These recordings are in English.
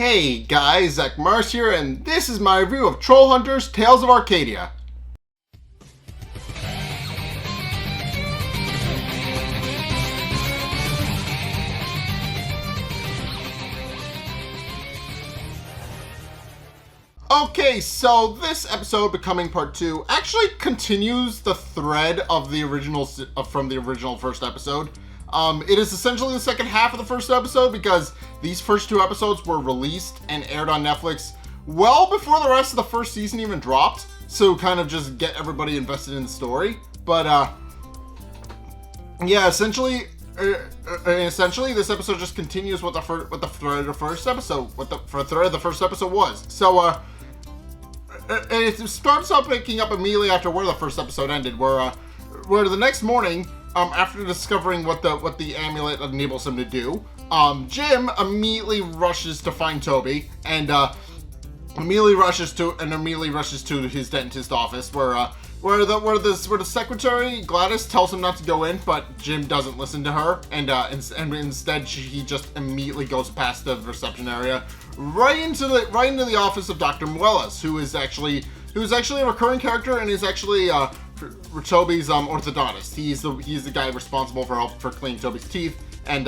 Hey guys, Zack here, and this is my review of Trollhunters Tales of Arcadia. Okay, so this episode, Becoming Part 2, actually continues the thread of the original from the original first episode. It is essentially the second half of the first episode because these first two episodes were released and aired on Netflix well before the rest of the first season even dropped, so kind of just get everybody invested in the story. But yeah, essentially this episode just continues what the thread of the first episode, what the thread of the first episode was. So it starts up picking up immediately after where the first episode ended, where the next morning, after discovering what the amulet enables him to do, Jim immediately rushes to find Toby and immediately rushes to his dentist office, where the secretary Gladys tells him not to go in, but Jim doesn't listen to her, and instead he just immediately goes past the reception area right into the office of Dr. Muelas, who is actually a recurring character and is actually Toby's orthodontist. He's the guy responsible for cleaning Toby's teeth and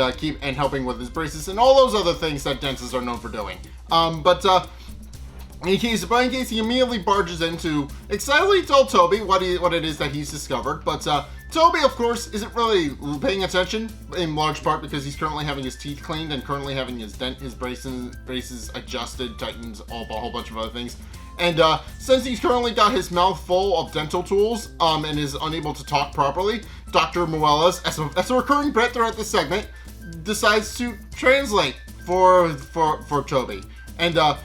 helping with his braces and all those other things that dentists are known for doing. In case he immediately barges in to excitedly tell Toby what it is that he's discovered, but Toby, of course, isn't really paying attention, in large part because he's currently having his teeth cleaned and currently having his braces adjusted, tightened, a whole bunch of other things. And since he's currently got his mouth full of dental tools and is unable to talk properly, Dr. Muelas, as a recurring bit throughout the segment, decides to translate for Toby. And of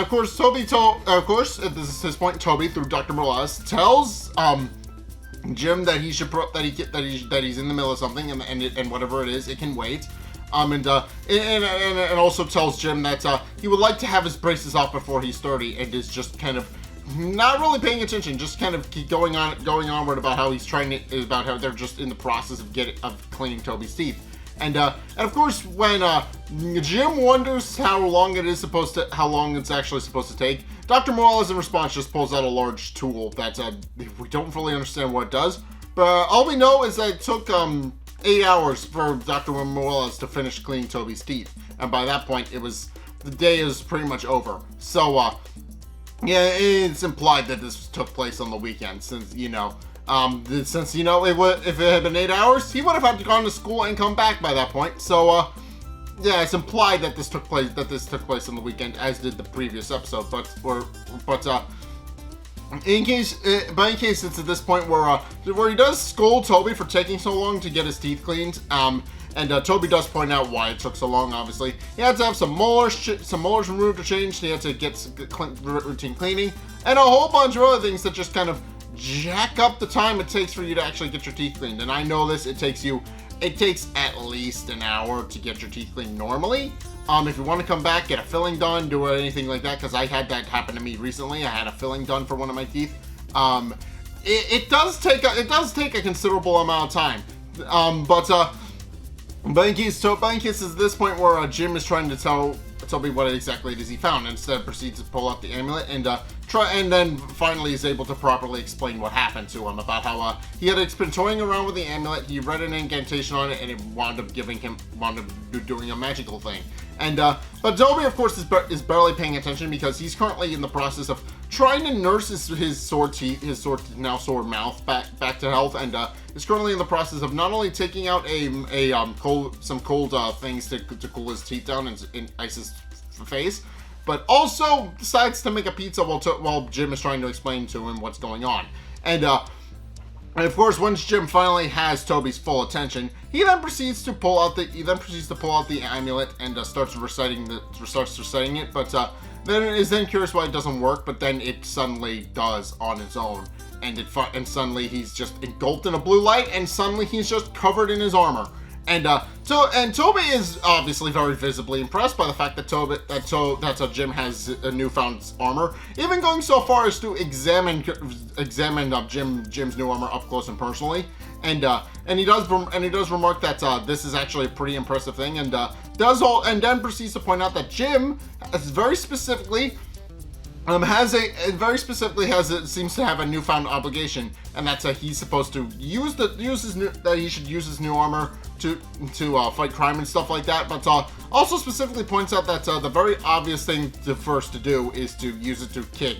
course, at this point, Toby, through Dr. Muelas, tells Jim that he's in the middle of something, and whatever it is, it can wait. And also tells Jim that he would like to have his braces off before he's 30, and is just kind of not really paying attention, just kind of keep going onward about how about how they're just in the process of cleaning Toby's teeth. And of course, when Jim wonders how long it's actually supposed to take, Dr. Muelas in response just pulls out a large tool that we don't really understand what it does, but all we know is that it took 8 hours for Dr. Muelas to finish cleaning Toby's teeth, and by that point, the day is pretty much over. So yeah, it's implied that this took place on the weekend, since if it had been 8 hours, he would have had to go to school and come back by that point. So yeah, it's implied that this took place on the weekend, as did the previous episode. In case it's at this point where he does scold Toby for taking so long to get his teeth cleaned, and Toby does point out why it took so long. Obviously, he had to have some molars removed or changed. He had to get routine cleaning and a whole bunch of other things that just kind of jack up the time it takes for you to actually get your teeth cleaned. And I know this, it takes at least an hour to get your teeth cleaned normally. If you want to come back, get a filling done, do anything like that, because I had that happen to me recently. I had a filling done for one of my teeth. It does take a considerable amount of time. But in case at this point where Jim is trying to tell me what exactly it is he found, instead proceeds to pull out the amulet and then finally is able to properly explain what happened to him, about how he had been toying around with the amulet. He read an incantation on it, and it wound up doing a magical thing. And but Toby, of course, is barely paying attention because he's currently in the process of trying to nurse his sore now sore mouth back to health, and is currently in the process of not only taking out some cold things to cool his teeth down and ice his face, but also decides to make a pizza while Jim is trying to explain to him what's going on. And of course, once Jim finally has Toby's full attention, he then proceeds to pull out the amulet and starts reciting it. But then is curious why it doesn't work. But then it suddenly does on its own, and suddenly he's just engulfed in a blue light, and suddenly he's just covered in his armor. And Toby is obviously very visibly impressed by the fact that Jim has a newfound armor, even going so far as to examine Jim's new armor up close and personally. and he does remark that this is actually a pretty impressive thing, and then proceeds to point out that Jim very specifically seems to have a newfound obligation, and that's he's supposed to use his new armor to fight crime and stuff like that. But also specifically points out that the very obvious thing first to do is to use it to kick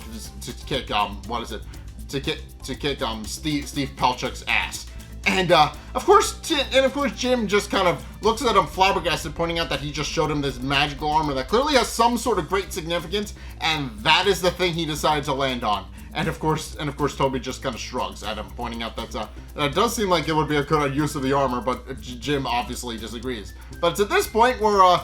Steve Pelchuk's ass. And of course Jim just kind of looks at him flabbergasted, pointing out that he just showed him this magical armor that clearly has some sort of great significance, and that is the thing he decided to land on. And of course Toby just kind of shrugs at him, pointing out that it does seem like it would be a good use of the armor, but Jim obviously disagrees. But it's at this point where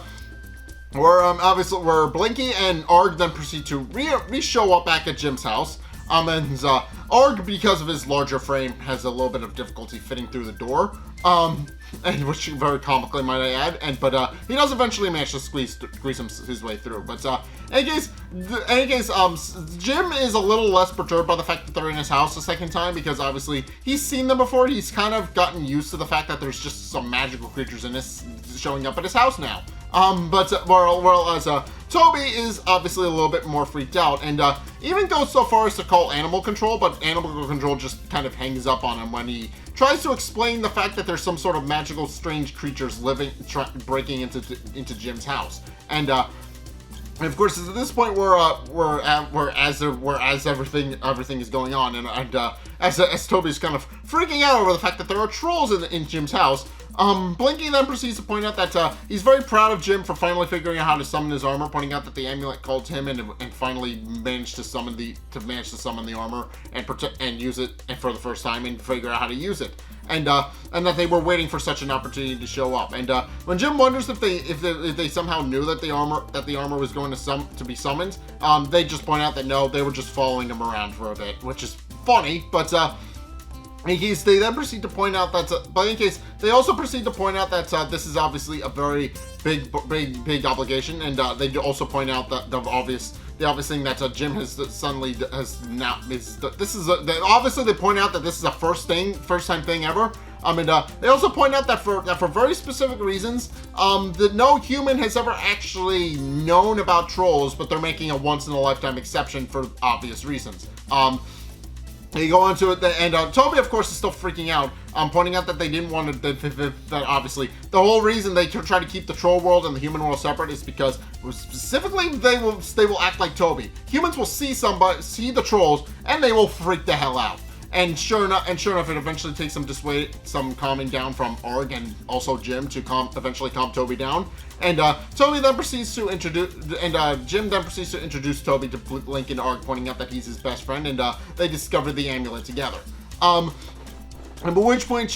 Blinky and Arg then proceed to re-show up back at Jim's house. And Arg, because of his larger frame, has a little bit of difficulty fitting through the door, and which very comically, might I add. But he does eventually manage to squeeze his way through. But in any case, Jim is a little less perturbed by the fact that they're in his house a second time, because obviously he's seen them before. He's kind of gotten used to the fact that there's just some magical creatures in this showing up at his house now. Whereas Toby is obviously a little bit more freaked out, and even goes so far as to call animal control, but animal control just kind of hangs up on him when he tries to explain the fact that there's some sort of magical, strange creatures breaking into Jim's house. And of course, it's at this point where as everything is going on, and as Toby's kind of freaking out over the fact that there are trolls in Jim's house, Blinky then proceeds to point out that he's very proud of Jim for finally figuring out how to summon his armor, pointing out that the amulet called him and finally managed to summon the armor and use it for the first time and figure out how to use it. And that they were waiting for such an opportunity to show up. And when Jim wonders if they somehow knew that the armor was going to be summoned, they just point out that no, they were just following him around for a bit, which is funny. But they then proceed to point out that, but in case they also proceed to point out that this is obviously a very big obligation, and they also point out that the obvious thing that Jim obviously they point out that this is a first time thing ever. And they also point out that for very specific reasons, that no human has ever actually known about trolls, but they're making a once in a lifetime exception for obvious reasons. They go on to it, and Toby, of course, is still freaking out, pointing out that they didn't want to, that obviously, the whole reason they try to keep the troll world and the human world separate is because, specifically, they will act like Toby. Humans will see the trolls, and they will freak the hell out. And sure enough, it eventually takes some calming down from Arg and also Jim to eventually calm Toby down. And Jim then proceeds to introduce Toby to Blink and Arg, pointing out that he's his best friend, and they discover the amulet together. At which point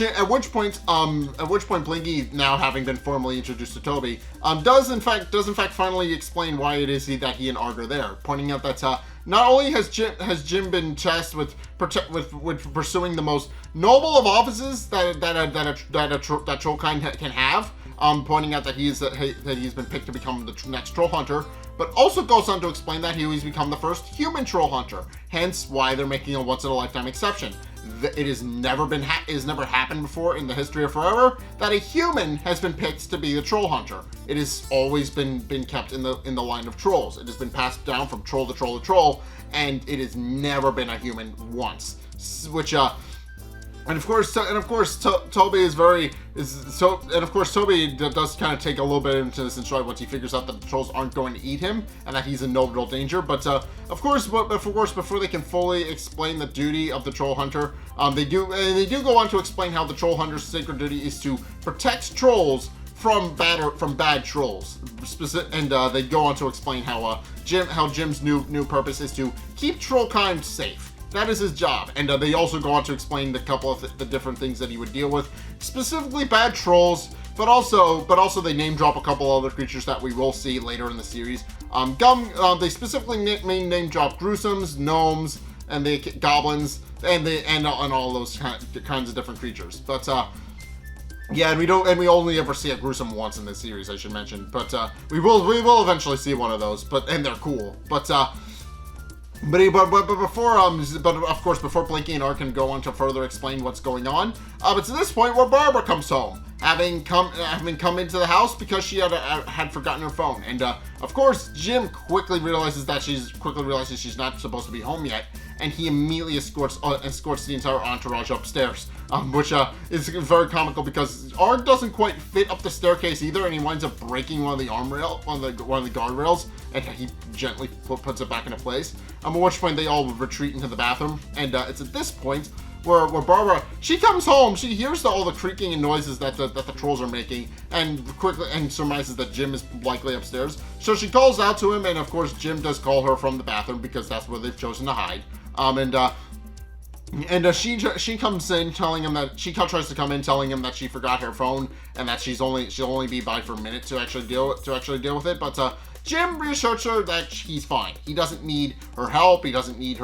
Blinky, now having been formally introduced to Toby, does in fact finally explain why it is that he and Arg are there, pointing out that not only has Jim been tasked with pursuing the most noble of offices that troll kind can have, pointing out that he's been picked to become the next troll hunter, but also goes on to explain that he's become the first human troll hunter, hence why they're making a once-in-a-lifetime exception. It has never happened before in the history of forever that a human has been picked to be the troll hunter. It has always been kept in the line of trolls. It has been passed down from troll to troll to troll, and it has never been a human once. Which And of course, Toby does kind of take a little bit into this in stride once he figures out that the trolls aren't going to eat him and that he's in no real danger. But of course, before they can fully explain the duty of the troll hunter, they do go on to explain how the troll hunter's sacred duty is to protect trolls from bad trolls. And they go on to explain how Jim's new purpose is to keep trollkind safe. That is his job, and they also go on to explain the couple of the different things that he would deal with, specifically bad trolls, but also they name drop a couple other creatures that we will see later in the series. They specifically name drop gruesomes, gnomes, and the goblins, and all those kinds of different creatures. But yeah, and we only ever see a gruesome once in this series, I should mention. But we will eventually see one of those. And they're cool. But But of course, before Blinky and Art can go on to further explain what's going on, it's at this point where Barbara comes home, having come into the house because she had forgotten her phone, and of course, Jim quickly realizes she's not supposed to be home yet, and he immediately escorts the entire entourage upstairs, which is very comical because Art doesn't quite fit up the staircase either, and he winds up breaking one of the guardrails, and he gently puts it back into place. At which point they all retreat into the bathroom, and it's at this point where Barbara, she comes home, she hears all the creaking and noises that the trolls are making, and quickly surmises that Jim is likely upstairs. So she calls out to him, and of course Jim does call her from the bathroom because that's where they've chosen to hide. She comes in telling him that she tries to come in telling him that she forgot her phone and that she'll only be by for a minute to actually deal with it. But Jim reassures her that he's fine. He doesn't need her help. He doesn't need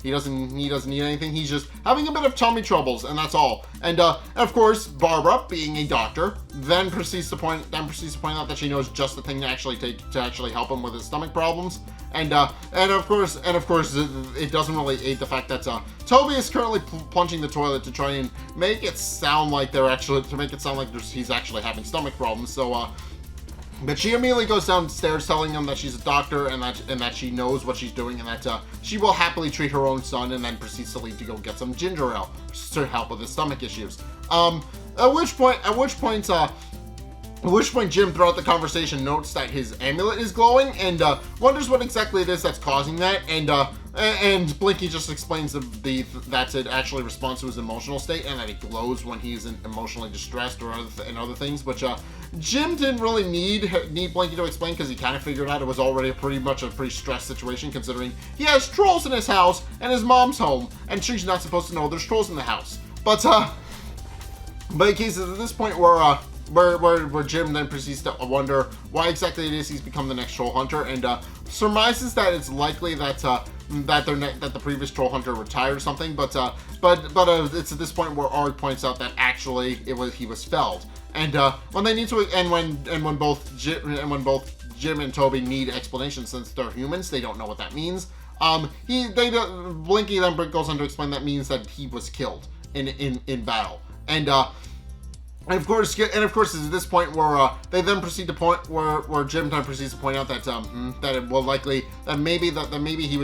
anything. He's just having a bit of tummy troubles, and that's all. And of course, Barbara, being a doctor, then proceeds to point out that she knows just the thing to actually help him with his stomach problems. And of course, it doesn't really aid the fact that Toby is currently plunging the toilet to try and make it sound like he's actually having stomach problems. So. But she immediately goes downstairs telling him that she's a doctor and that she knows what she's doing and that she will happily treat her own son, and then proceeds to leave to go get some ginger ale to help with his stomach issues. At which point Jim throughout the conversation notes that his amulet is glowing and wonders what exactly it is that's causing that, and Blinky just explains that it actually responds to his emotional state and that it glows when he's emotionally distressed or other things, which Jim didn't really need Blinky to explain because he kind of figured out it was already a pretty stressed situation, considering he has trolls in his house and his mom's home, and she's not supposed to know there's trolls in the house. But in case at this point where Jim then proceeds to wonder why exactly it is he's become the next troll hunter, and surmises that it's likely that the previous troll hunter retired or something, but it's at this point where Arg points out that actually he was felled, and when both Jim and Toby need explanations since they're humans, they don't know what that means. Blinky then goes on to explain that means that he was killed in battle, and of course, it's at this point where they then proceed to where Jim then proceeds to point out that maybe he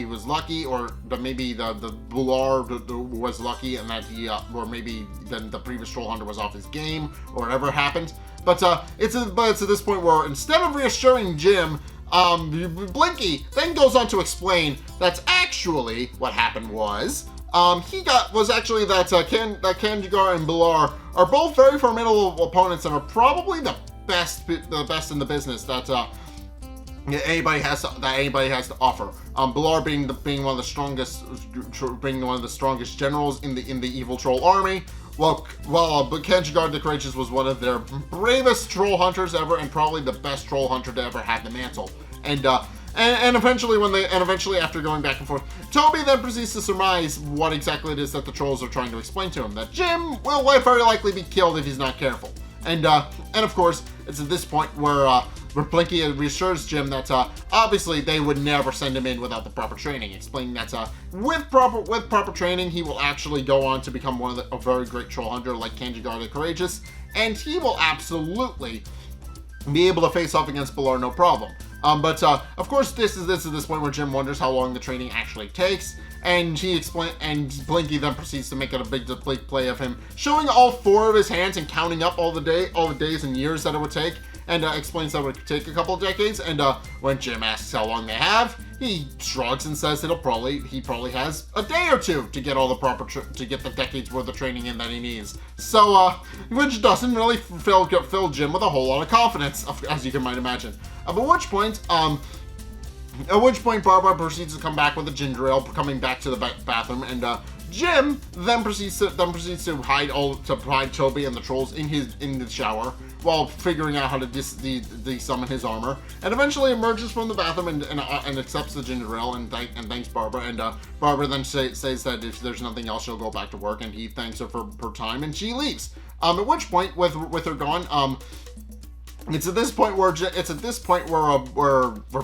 was lucky, or that maybe the Bular was lucky, and that or maybe then the previous troll hunter was off his game, or whatever happened. But it's at this point where instead of reassuring Jim, Blinky then goes on to explain that's actually what happened was. Actually that Kanjigar and Bilar are both very formidable opponents and are probably the best in the business that anybody has to offer. Bilar being one of the strongest generals in the evil troll army. But Kanjigar the Courageous was one of their bravest troll hunters ever, and probably the best troll hunter to ever have the mantle. And eventually after going back and forth, Toby then proceeds to surmise what exactly it is that the trolls are trying to explain to him, that Jim will very likely be killed if he's not careful. And of course, it's at this point where Blinky reassures Jim that obviously they would never send him in without the proper training, explaining that with proper training, he will actually go on to become a very great troll hunter like Kanjigar the Courageous, and he will absolutely be able to face off against Bilar no problem. But of course, this is this point where Jim wonders how long the training actually takes, and Blinky then proceeds to make it a big play of him showing all 4 of his hands and counting up all the days and years that it would take, and explains that it would take a couple of decades. And when Jim asks how long they have, he shrugs and says he probably has a day or 2 to get all the to get the decades worth of training in that he needs. So which doesn't really fill Jim with a whole lot of confidence, as you might imagine. At which point Barbara proceeds to come back with a ginger ale, coming back to the bathroom, and Jim then proceeds to hide Toby and the trolls in the shower while figuring out how to de-summon his armor, and eventually emerges from the bathroom and accepts the ginger ale and thanks Barbara, and Barbara then says that if there's nothing else, she'll go back to work, and he thanks her for her time, and she leaves. At which point, with her gone, It's at this point where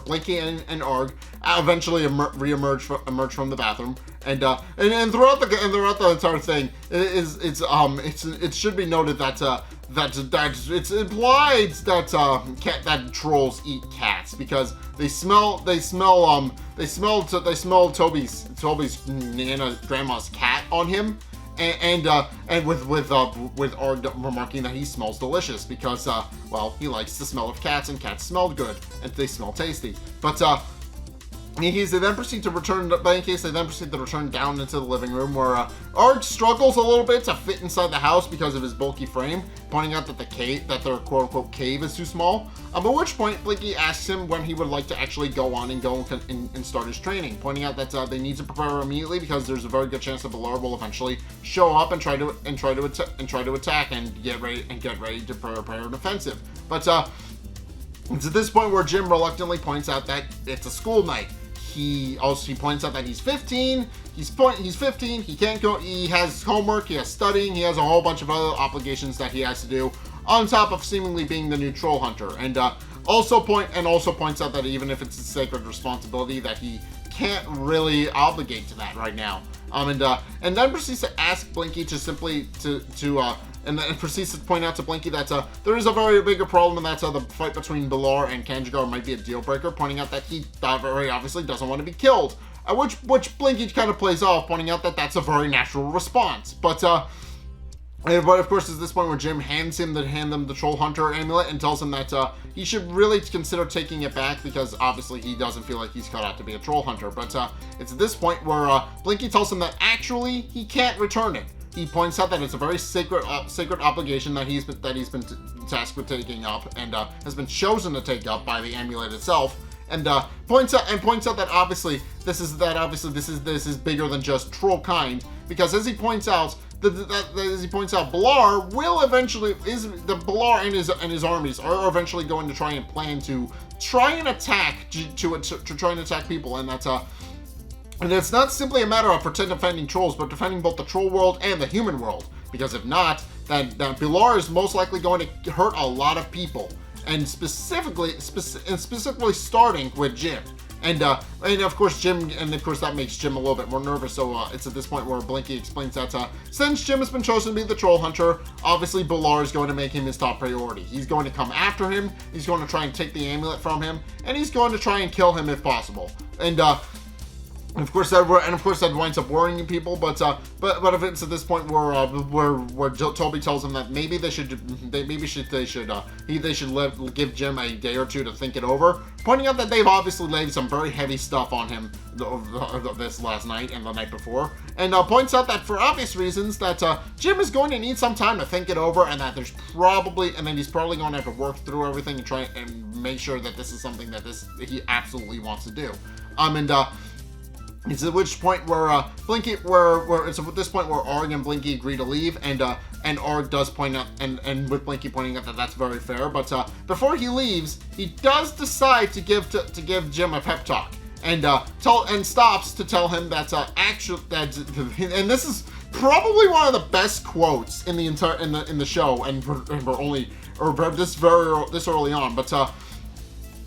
Blinky and Arg eventually emerge from the bathroom, and throughout the entire thing, it should be noted that it's implied that trolls eat cats because they smell Toby's grandma's cat on him. And with Arg remarking that he smells delicious because well, he likes the smell of cats, and cats smell good and they smell tasty. But they then proceed to return down into the living room where Arg struggles a little bit to fit inside the house because of his bulky frame, pointing out that their quote-unquote cave is too small. At which point, Blinky asks him when he would like to actually go on and start his training, pointing out that they need to prepare immediately because there's a very good chance that Valar will eventually show up and try to attack and get ready to prepare an offensive. But it's at this point where Jim reluctantly points out that it's a school night. He points out that he's 15. He's 15. He can't go. He has homework. He has studying. He has a whole bunch of other obligations that he has to do, on top of seemingly being the new troll hunter. And also points out that even if it's a sacred responsibility, that he can't really obligate to that right now. And then proceeds to ask Blinky and then proceeds to point out to Blinky that there is a very bigger problem, and that's the fight between Bilar and Kanjigar might be a deal breaker, pointing out that he very obviously doesn't want to be killed. Which Blinky kind of plays off, pointing out that that's a very natural response. But of course, at this point where Jim hands them the Troll Hunter amulet and tells him that he should really consider taking it back because obviously he doesn't feel like he's cut out to be a Troll Hunter. But it's at this point where Blinky tells him that actually he can't return it. He points out that it's a very sacred obligation that he's been tasked with taking up and has been chosen to take up by the amulet itself. And points out that obviously this is bigger than just troll kind, because as he points out, Bilar will eventually Bilar and his armies are eventually going to try and attack people, and that's and it's not simply a matter of defending trolls, but defending both the troll world and the human world. Because if not, then Bilar is most likely going to hurt a lot of people, and specifically starting with Jim. And of course that makes Jim a little bit more nervous. So it's at this point where Blinky explains that since Jim has been chosen to be the Troll Hunter, obviously Bilar is going to make him his top priority. He's going to come after him. He's going to try and take the amulet from him, and he's going to try and kill him if possible. And of course that winds up worrying people, but if it's at this point where Toby tells him that maybe they should give Jim a day or two to think it over, pointing out that they've obviously laid some very heavy stuff on him this last night and the night before, and points out that for obvious reasons that Jim is going to need some time to think it over, and that he's probably going to have to work through everything and try and make sure that this is something that he absolutely wants to do. It's at which point where Arg and Blinky agree to leave, and Arg does point out, and with Blinky pointing out that that's very fair. But before he leaves, he does decide to give Jim a pep talk, and stops to tell him that and this is probably one of the best quotes in the show, and we're this early on,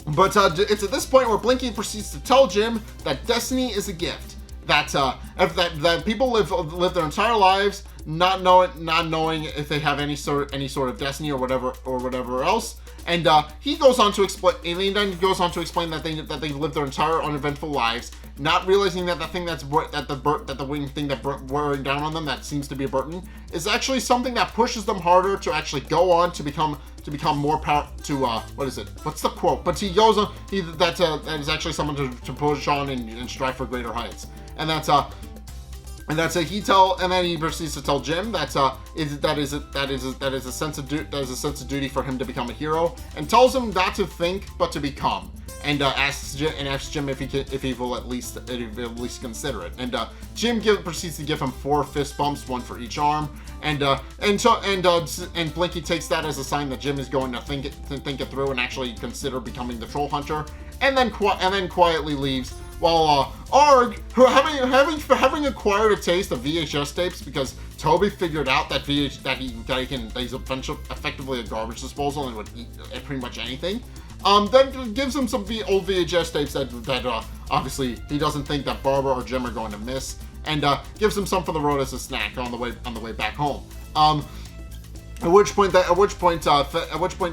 But it's at this point where Blinky proceeds to tell Jim that destiny is a gift. That people live their entire lives not knowing if they have any sort of destiny or whatever else. And he goes on to explain. And he then goes on to explain that they live their entire uneventful lives, not realizing that the thing wearing down on them that seems to be a burden is actually something that pushes them harder to actually go on to become more power to what is it? What's the quote? But he goes on. That is actually someone to push on and strive for greater heights. And then he proceeds to tell Jim that is a sense of duty for him to become a hero, and tells him not to think but to become. And asks Jim if he will at least consider it. And Jim proceeds to give him 4 fist bumps, 1 for each arm. And Blinky takes that as a sign that Jim is going to think it through and actually consider becoming the Troll Hunter. And then quietly leaves. While Arg, who having acquired a taste of VHS tapes, because Toby figured out that he's effectively a garbage disposal and would eat pretty much anything. Then gives him some old VHS tapes that obviously he doesn't think that Barbara or Jim are going to miss, and gives him some for the road as a snack on the way back home. At which point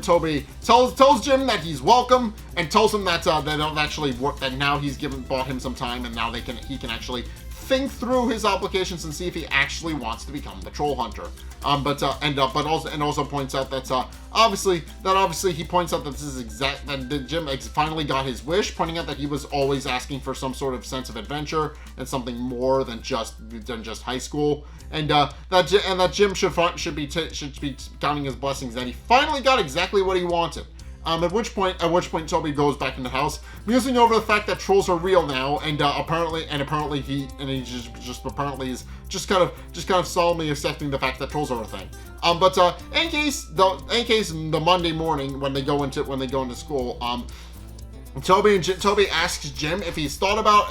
Toby tells Jim that he's welcome, and tells him that that now he's bought him some time, and now he can actually think through his obligations and see if he actually wants to become the Troll Hunter. But also points out that obviously he points out that this is that Jim finally got his wish, pointing out that he was always asking for some sort of sense of adventure and something more than just high school, and that Jim should be counting his blessings that he finally got exactly what he wanted. At which point Toby goes back in the house, musing over the fact that trolls are real now, and apparently he is just kind of solemnly accepting the fact that trolls are a thing. But in case the Monday morning when they go into school, Toby asks Jim if he's thought about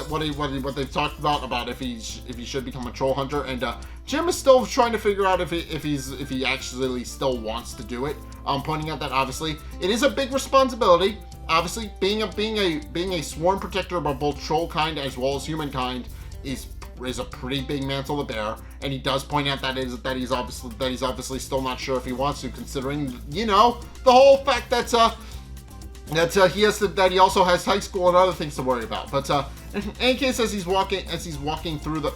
what they've talked about if he should become a troll hunter, and Jim is still trying to figure out if he actually still wants to do it. Pointing out that obviously it is a big responsibility. Obviously, being a sworn protector of both troll kind as well as humankind is a pretty big mantle to bear, and he does point out that he's obviously still not sure if he wants to, considering the whole fact that he also has high school and other things to worry about. But in any case, as he's walking through the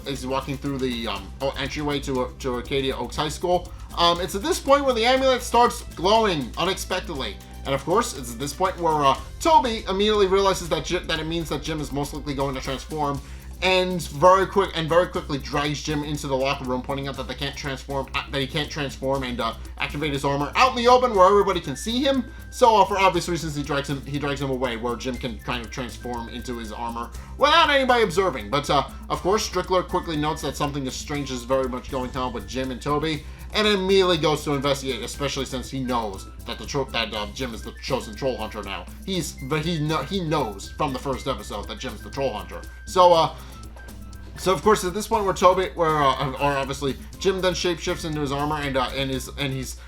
entryway to Arcadia Oaks High School, it's at this point where the amulet starts glowing unexpectedly. And of course, it's at this point where Toby immediately realizes that it means that Jim is most likely going to transform, and very quickly drags Jim into the locker room, pointing out that he can't transform and activate his armor out in the open where everybody can see him. So for obvious reasons, he drags him away where Jim can kind of transform into his armor without anybody observing. But of course, Strickler quickly notes that something strange is very much going on with Jim and Toby, and immediately goes to investigate, especially since he knows that Jim is the chosen troll hunter now. He knows from the first episode that Jim's the troll hunter. So of course, at this point obviously Jim then shapeshifts into his armor, and he's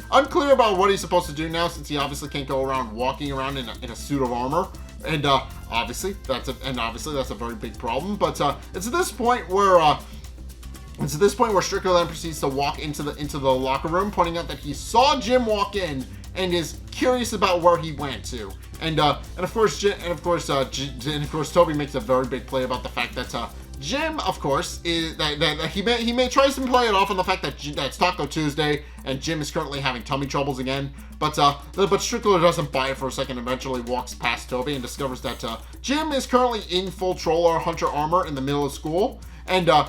unclear about what he's supposed to do now, since he obviously can't go around walking around in a suit of armor, and obviously that's a very big problem. But it's at this point where Strickler then proceeds to walk into the locker room, pointing out that he saw Jim walk in and is curious about where he went to. And of course Toby makes a very big play about the fact that Jim, of course, is that he may tries to play it off on the fact that it's Taco Tuesday and Jim is currently having tummy troubles again. But Strickler doesn't buy it for a second. Eventually walks past Toby and discovers that Jim is currently in full troll hunter armor in the middle of school. And though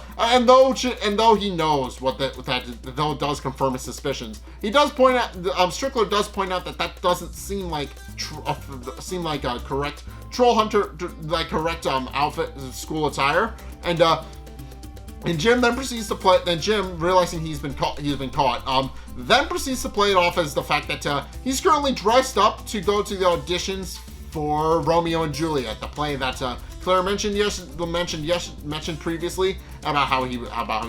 he knows though it does confirm his suspicions, he does point out Strickler does point out that doesn't seem like a correct troll hunter, like correct outfit, school attire. And Jim then proceeds to play. Then Jim, realizing he's been caught, then proceeds to play it off as the fact that he's currently dressed up to go to the auditions for Romeo and Juliet, the play that Claire mentioned previously about how he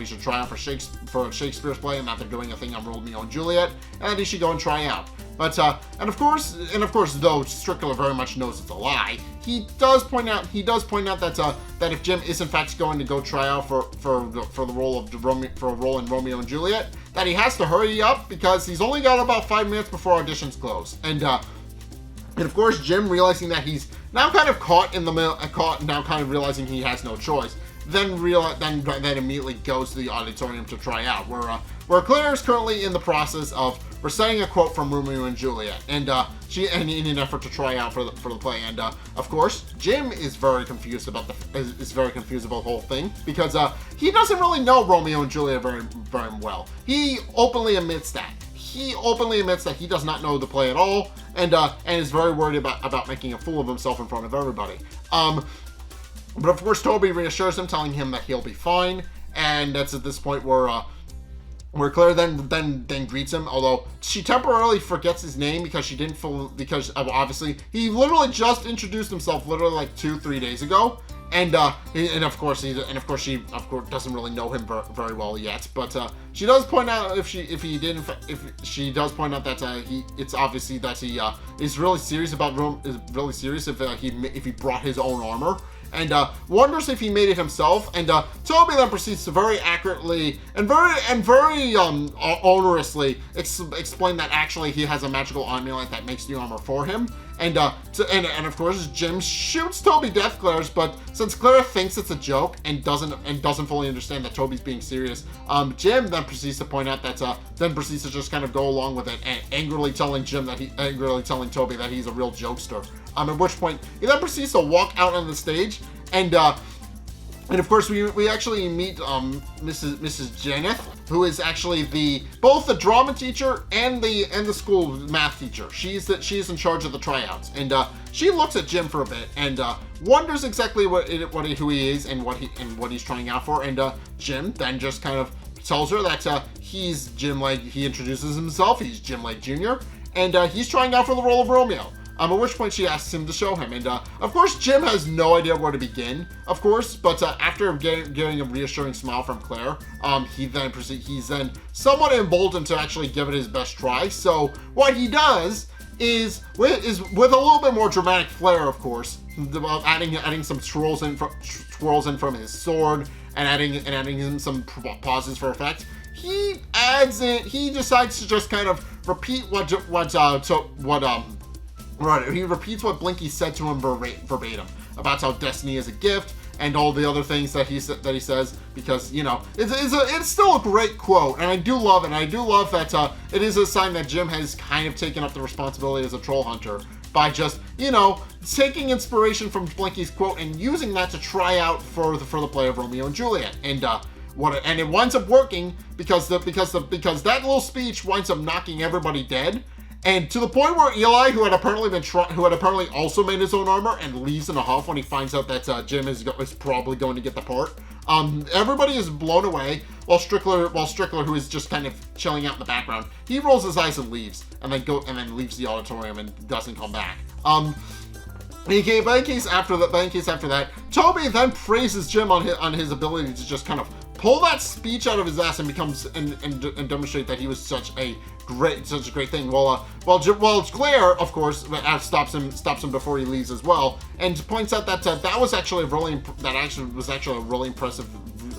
should try out for Shakespeare's play, and that they're doing a thing on Romeo and Juliet, and he should go and try out. But and of course, though Strickler very much knows it's a lie, he does point out that if Jim is in fact going to go try out for a role in Romeo and Juliet, that he has to hurry up because he's only got about 5 minutes before auditions close. And of course, Jim, realizing that he's now kind of caught in the middle, realizing he has no choice, then immediately goes to the auditorium to try out, where Claire is currently in the process of reciting a quote from Romeo and Juliet, and in an effort to try out for the play. And of course, Jim is very confused about the whole thing, because he doesn't really know Romeo and Juliet very well. He openly admits that. He does not know the play at all, and is very worried about making a fool of himself in front of everybody. But of course, Toby reassures him, telling him that he'll be fine, and that's at this point where Claire then greets him, although she temporarily forgets his name because obviously he literally just introduced himself literally like 2-3 days ago, And of course she doesn't really know him very well yet, but she does point out if she does point out that it's obviously that he is really serious if he brought his own armor, and wonders if he made it himself. And Toby then proceeds to very accurately and very honorously explain that actually he has a magical amulet that makes the armor for him. And of course Jim shoots Toby death glares, but since Claire thinks it's a joke and doesn't fully understand that Toby's being serious, Jim then proceeds to point out that then proceeds to just kind of go along with it and angrily telling Toby that he's a real jokester. At which point he then proceeds to walk out on the stage, and of course we actually meet Mrs. Janeth, who is actually both the drama teacher and the school math teacher. She's in charge of the tryouts, and she looks at Jim for a bit and wonders exactly who he is and what he's trying out for. And Jim then just kind of tells her that he's Jim Leg. He introduces himself. He's Jim Leg Jr. and he's trying out for the role of Romeo. At which point she asks him to show him, and of course Jim has no idea where to begin, of course, but after getting a reassuring smile from Claire, he's then somewhat emboldened to actually give it his best try. So what he does is with a little bit more dramatic flair, of course, adding some twirls in from his sword, and adding in some pauses for effect. He decides to just kind of repeat he repeats what Blinky said to him verbatim about how destiny is a gift and all the other things that he says, because it's still a great quote, and I do love it. And I do love that it is a sign that Jim has kind of taken up the responsibility as a troll hunter by just taking inspiration from Blinky's quote and using that to try out for the play of Romeo and Juliet. And it winds up working because that little speech winds up knocking everybody dead. And to the point where Eli, who had apparently also made his own armor and leaves in a huff when he finds out that Jim is probably going to get the part, everybody is blown away. While Strickler, who is just kind of chilling out in the background, he rolls his eyes and leaves, and then leaves the auditorium and doesn't come back. In case after that, Toby then praises Jim on his ability to just kind of pull that speech out of his ass and demonstrate that he was such a great thing. While Claire, of course, stops him before he leaves as well, and points out that that was actually a really impressive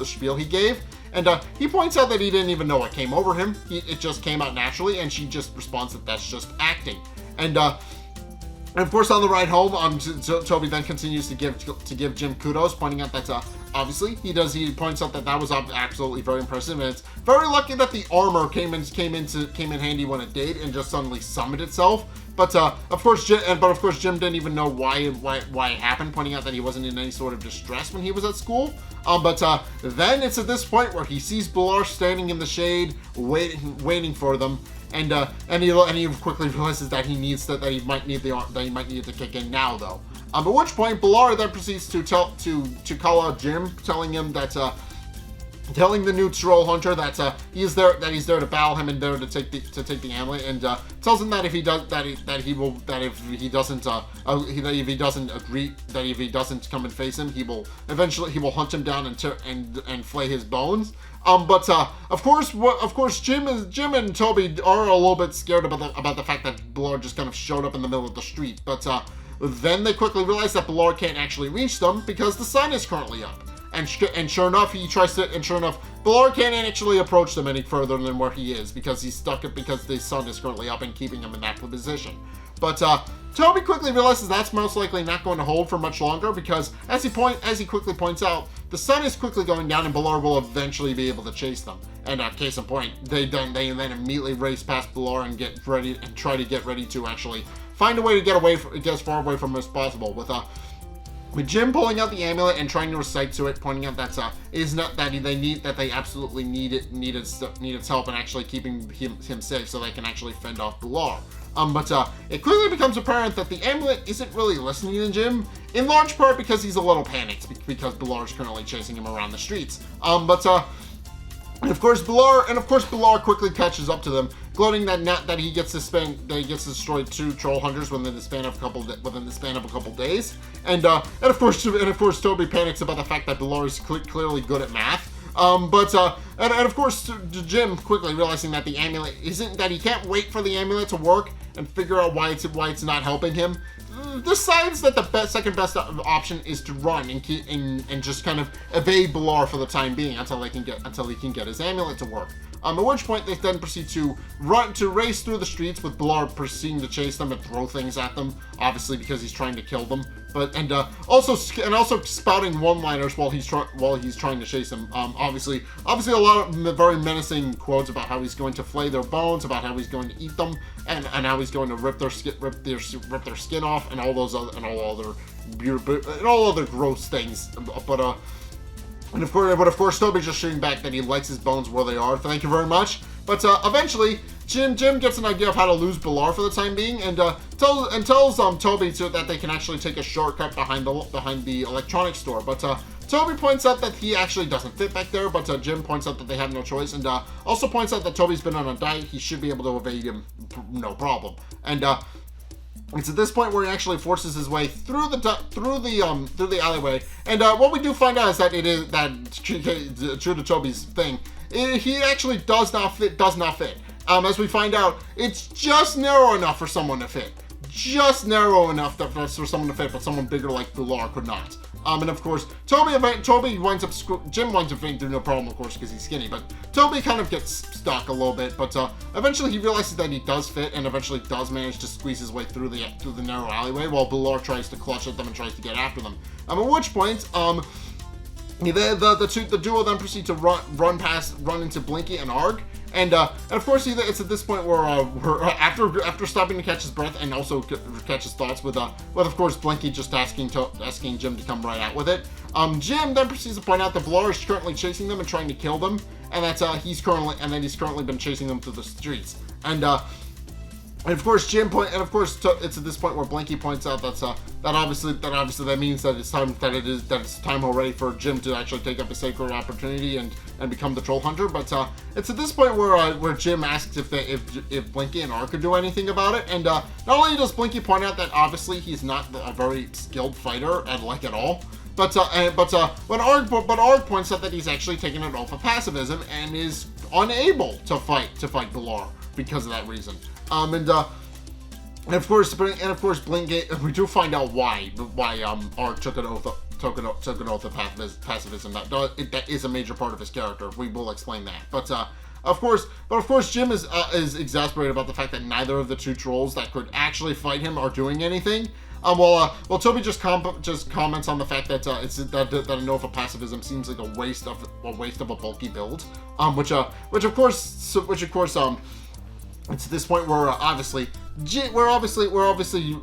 spiel he gave. And he points out that he didn't even know what came over him. It just came out naturally, and she just responds that that's just acting. And of course, on the ride home, Toby then continues to give Jim kudos, pointing out that obviously he points out that was absolutely very impressive, and it's very lucky that the armor came in handy when it did and just suddenly summoned itself. But of course Jim didn't even know why it happened, pointing out that he wasn't in any sort of distress when he was at school. But then it's at this point where he sees Bilar standing in the shade, waiting for them. And he quickly realizes that he might need it to kick in now, though. At which point Bilar then proceeds to call out Jim, telling the new troll hunter that he's there to battle him and there to take the amulet, and tells him that if he doesn't come and face him, he will hunt him down and flay his bones. But of course, Jim and Toby are a little bit scared about the fact that Bilar just kind of showed up in the middle of the street. But then they quickly realize that Bilar can't actually reach them because the sun is currently up. And sure enough, Bilar can't actually approach them any further than where he is because the sun is currently up and keeping him in that position. But Toby quickly realizes that's most likely not going to hold for much longer because, as he quickly points out, the sun is quickly going down and Bilar will eventually be able to chase them. And case in point, they then immediately race past Bilar and try to get ready to actually find a way to get as far away from him as possible. With Jim pulling out the amulet and trying to recite to it, pointing out that they absolutely need its help in actually keeping him safe, so they can actually fend off Bilar. But it quickly becomes apparent that the amulet isn't really listening to Jim, in large part because he's a little panicked because Bilar is currently chasing him around the streets. And of course Bilar quickly catches up to them, gloating that he gets to destroy 2 troll hunters within the span of a couple days. And of course Toby panics about the fact that Bilar is clearly good at math. And of course Jim, quickly realizing that the amulet isn't, that he can't wait for the amulet to work and figure out why it's not helping him, decides that the second best option is to run and just kind of evade Bilar for the time being until he can get his amulet to work. At which point they then proceed to race through the streets, with Bilar proceeding to chase them and throw things at them, obviously because he's trying to kill them. And also spouting one-liners while he's trying to chase them. Obviously a lot of very menacing quotes about how he's going to flay their bones, about how he's going to eat them, and how he's going to rip their skin off, and all other gross things. And of course, Toby just shooting back that he likes his bones where they are. Thank you very much. But eventually, Jim gets an idea of how to lose Bilar for the time being, and tells Toby that they can actually take a shortcut behind the electronics store. But Toby points out that he actually doesn't fit back there. But Jim points out that they have no choice, and also points out that Toby's been on a diet. He should be able to evade him, no problem. And it's at this point where he actually forces his way through the alleyway, and what we do find out is that true to Toby's thing, he actually does not fit. As we find out, it's just narrow enough for someone to fit. Just narrow enough for someone to fit, but someone bigger like Bilar could not. And of course, Jim winds up fitting through no problem, of course, because he's skinny, but Toby kind of gets stuck a little bit, but eventually he realizes that he does fit, and eventually does manage to squeeze his way through the narrow alleyway, while Bilar tries to clutch at them and tries to get after them. At which point, the duo then proceed to run into Blinky and Arg, and of course it's at this point where after stopping to catch his breath and also catch his thoughts with of course Blinky just asking Jim to come right out with it. Jim then proceeds to point out that Bilar is currently chasing them and trying to kill them, and that he's currently been chasing them through the streets. And of course, it's at this point where Blinky points out that obviously that means that it's time already for Jim to actually take up a sacred opportunity and become the Troll Hunter. But it's at this point where Jim asks if Blinky and Arg could do anything about it. And not only does Blinky point out that obviously he's not a very skilled fighter at all, but Arg points out that he's actually taken an oath of pacifism and is unable to fight Bilar because of that reason. And of course, Blinky, we do find out why Arg took an oath of pacifism. That is a major part of his character. We will explain that. But of course, Jim is exasperated about the fact that neither of the two trolls that could actually fight him are doing anything. Well, Toby just comments on the fact that that an oath of pacifism seems like a waste of a bulky build. Which of course. It's this point where obviously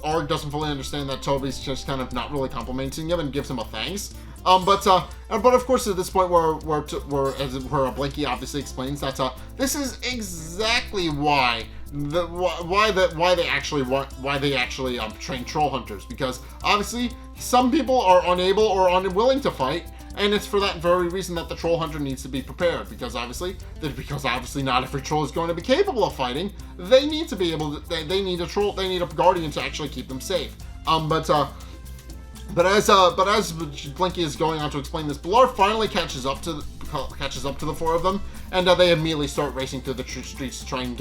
Arg doesn't fully understand that Toby's just kind of not really complimenting him and gives him a thanks. But of course at this point where Blinky obviously explains that this is exactly why they actually train troll hunters, because obviously some people are unable or unwilling to fight. And it's for that very reason that the troll hunter needs to be prepared, because obviously not every troll is going to be capable of fighting. They need to be able to. They need a guardian to actually keep them safe. But as Blinky is going on to explain this, Bilar finally catches up to the four of them, and they immediately start racing through the streets to try and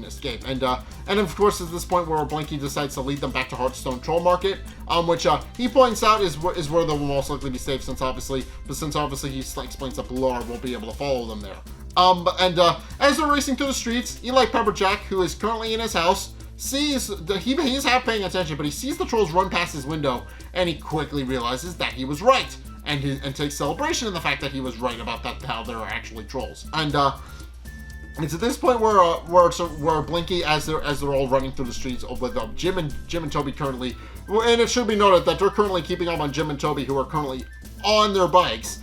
escape. And of course, at this point where Blinky decides to lead them back to Hearthstone Troll Market, which he points out is where they will most likely be safe, since obviously he explains that Bilar won't be able to follow them there. As they're racing through the streets, Eli Pepperjack, who is currently in his house, sees he's half paying attention, but he sees the trolls run past his window, and he quickly realizes that he was right. And takes celebration in the fact that he was right about that, how there are actually trolls. And it's at this point where Blinky, as they're all running through the streets with Jim and Toby currently, and it should be noted that they're currently keeping up on Jim and Toby, who are currently on their bikes.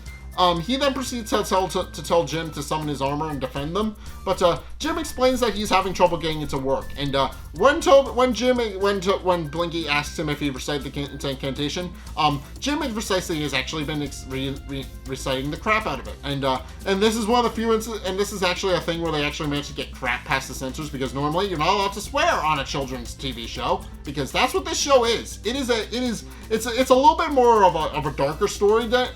He then proceeds to tell Jim to summon his armor and defend them, but Jim explains that he's having trouble getting it to work. And when Blinky asks him if he recited the incantation, Jim precisely has actually been reciting the crap out of it. And this is one of the few and this is actually a thing where they actually managed to get crap past the censors, because normally you're not allowed to swear on a children's TV show, because that's what this show is. It's a little bit more of a darker story than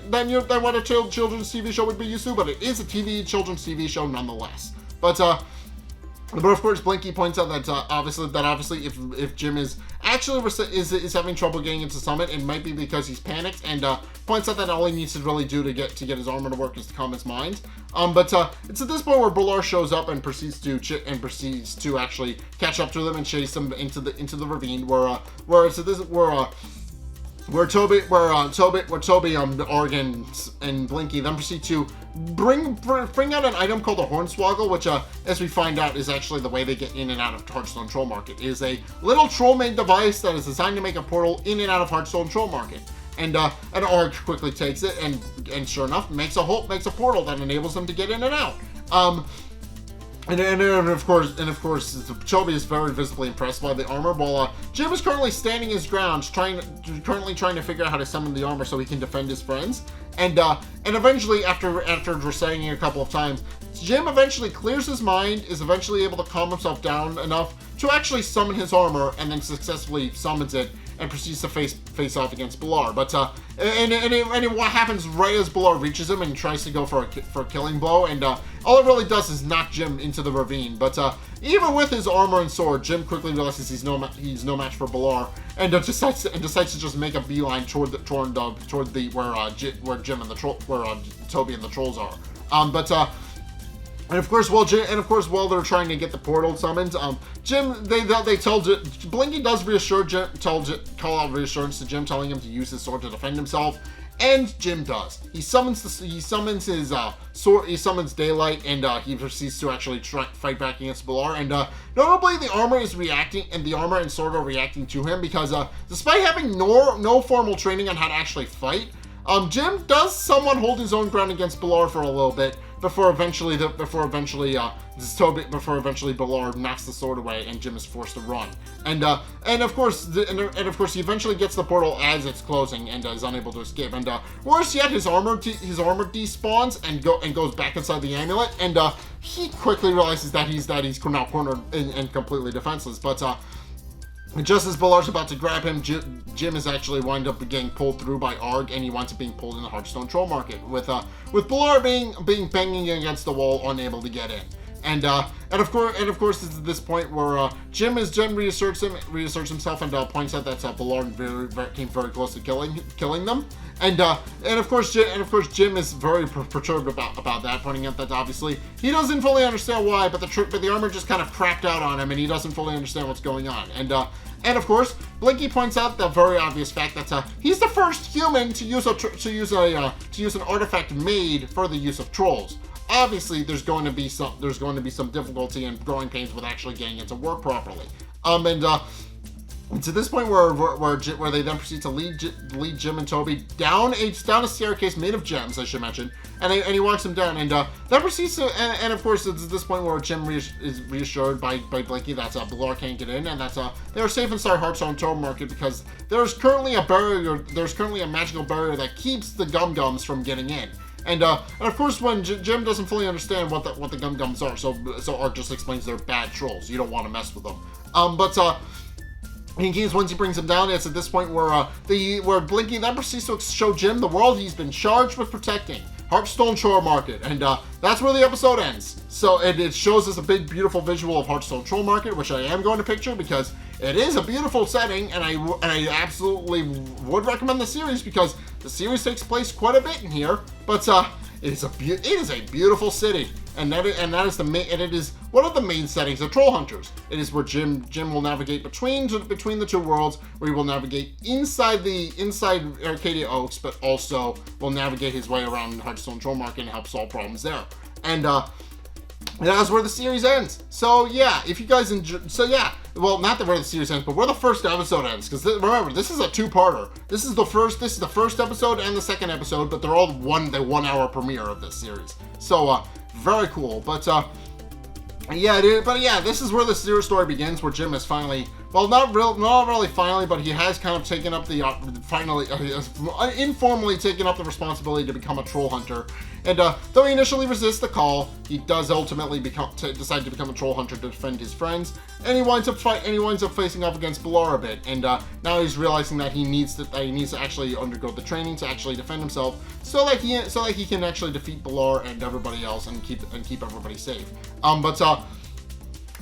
what a children's TV show would be used to, but it is a children's TV show nonetheless. But of course, Blinky points out that obviously if Jim is actually is having trouble getting into Summit, it might be because he's panicked, and points out that all he needs to really do to get his armor to work is to calm his mind. But it's at this point where Balar shows up and proceeds to actually catch up to them and chase them into the ravine where Toby, Oregon, and Blinky then proceed to bring out an item called a Hornswoggle, which, as we find out, is actually the way they get in and out of Hearthstone Troll Market. It is a little troll-made device that is designed to make a portal in and out of Hearthstone Troll Market. And Org quickly takes it and sure enough makes a portal that enables them to get in and out. And of course, Toby is very visibly impressed by the armor, while Jim is currently standing his ground, trying to figure out how to summon the armor so he can defend his friends. And eventually, after reciting it a couple of times, Jim eventually clears his mind, is eventually able to calm himself down enough to actually summon his armor, and then successfully summons it and proceeds to face off against Balar. But and what happens right as Balar reaches him and tries to go for a killing blow, and all it really does is knock Jim into the ravine. But even with his armor and sword, Jim quickly realizes he's no match for Balar, and decides to just make a beeline toward where Jim and Toby and the trolls are. And of course, while they're trying to get the portal summoned, Blinky does call out reassurance to Jim, telling him to use his sword to defend himself, and Jim does. He summons his sword. He summons Daylight, and he proceeds to actually fight back against Balar. And notably, the armor and sword are reacting to him, because despite having no formal training on how to actually fight, Jim does somewhat hold his own ground against Balar for a little bit, before eventually Balar knocks the sword away and Jim is forced to run. And of course he eventually gets the portal as it's closing and is unable to escape. And worse yet, his armor despawns and goes back inside the amulet, and he quickly realizes that he's now cornered and completely defenseless. But just as Balar's about to grab him, Jim is actually wind up getting pulled through by Arg, and he winds up being pulled in the Hearthstone Troll Market, with Balar being banging against the wall, unable to get in. And of course, it's at this point where Jim reasserts himself and points out that Balar came very close to killing them. And of course Jim is very perturbed about that, pointing out that obviously he doesn't fully understand why, but the armor just kind of crapped out on him, and he doesn't fully understand what's going on. And of course, Blinky points out the very obvious fact that he's the first human to use an artifact made for the use of trolls. Obviously, there's going to be some difficulty and growing pains with actually getting it to work properly. And to this point where they then proceed to lead Jim and Toby down a staircase made of gems, I should mention, and he walks them down, and then proceeds to, and of course it's at this point where Jim is reassured by Blinky that Balar can't get in, and that they're safe inside Hearthstone Troll Market, because there's currently a magical barrier that keeps the Gum-Gums from getting in. And of course, when Jim doesn't fully understand what the Gum-Gums are, so Art just explains they're bad trolls. You don't want to mess with them. In case once he brings him down, it's at this point where Blinky then proceeds to show Jim the world he's been charged with protecting, Hearthstone Troll Market, and that's where the episode ends. So it shows us a big, beautiful visual of Hearthstone Troll Market, which I am going to picture because it is a beautiful setting, and I absolutely would recommend the series, because the series takes place quite a bit in here. But it is a beautiful city, and it is one of the main settings of Trollhunters. It is where Jim will navigate between the two worlds, where he will navigate inside Arcadia Oaks, but also will navigate his way around Hearthstone Troll Market and help solve problems there. And that's where the series ends. So yeah, if you guys enjoy, well, not where the series ends, but where the first episode ends. Because remember, this is a two-parter. This is the first episode and the second episode, but they're all the 1 hour premiere of this series. So, very cool. But, yeah, dude, this is where the series story begins, where Jim is finally, well, not really finally, but he has kind of taken up the, informally taken up the responsibility to become a troll hunter. And though he initially resists the call, he does ultimately decide to become a troll hunter to defend his friends. And he winds up facing off against Ballor a bit. And now he's realizing that he needs to actually undergo the training to actually defend himself, so that he can actually defeat Ballor and everybody else and keep everybody safe.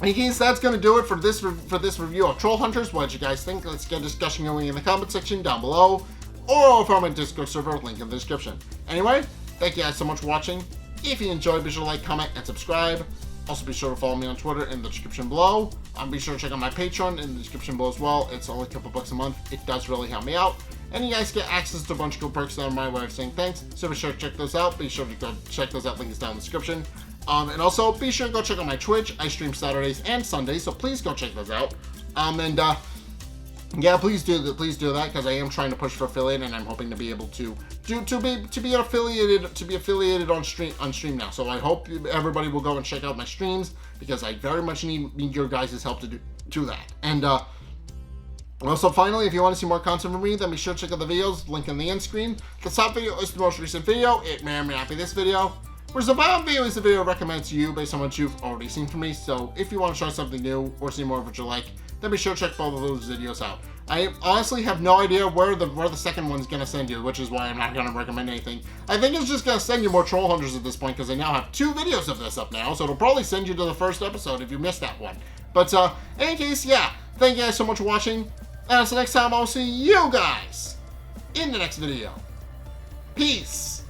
In case that's going to do it for this review of Trollhunters. What did you guys think? Let's get a discussion going in the comment section down below, or from my Discord server, link in the description. Anyway, thank you guys so much for watching. If you enjoyed, be sure to like, comment, and subscribe. Also, be sure to follow me on Twitter in the description below. Be sure to check out my Patreon in the description below as well. It's only a couple bucks a month. It does really help me out. And you guys get access to a bunch of cool perks that are my way of saying thanks. So be sure to check those out. Be sure to go check those out. Link is down in the description. And also, be sure to go check out my Twitch. I stream Saturdays and Sundays, so please go check those out. Yeah, please do that, because I am trying to push for affiliate, and I'm hoping to be able to be affiliated on stream now. So I hope everybody will go and check out my streams, because I very much need your guys' help to do that. And also, finally, if you want to see more content from me, then be sure to check out the videos, link in the end screen. The top video is the most recent video. It may or may not be this video. Whereas the bottom video is the video recommended to you based on what you've already seen from me. So if you want to try something new or see more of what you like, then be sure to check both of those videos out. I honestly have no idea where the second one's going to send you, which is why I'm not going to recommend anything. I think it's just going to send you more Trollhunters at this point, because I now have 2 videos of this up now, so it'll probably send you to the first episode if you missed that one. But in any case, yeah, thank you guys so much for watching, and until next time, I'll see you guys in the next video. Peace!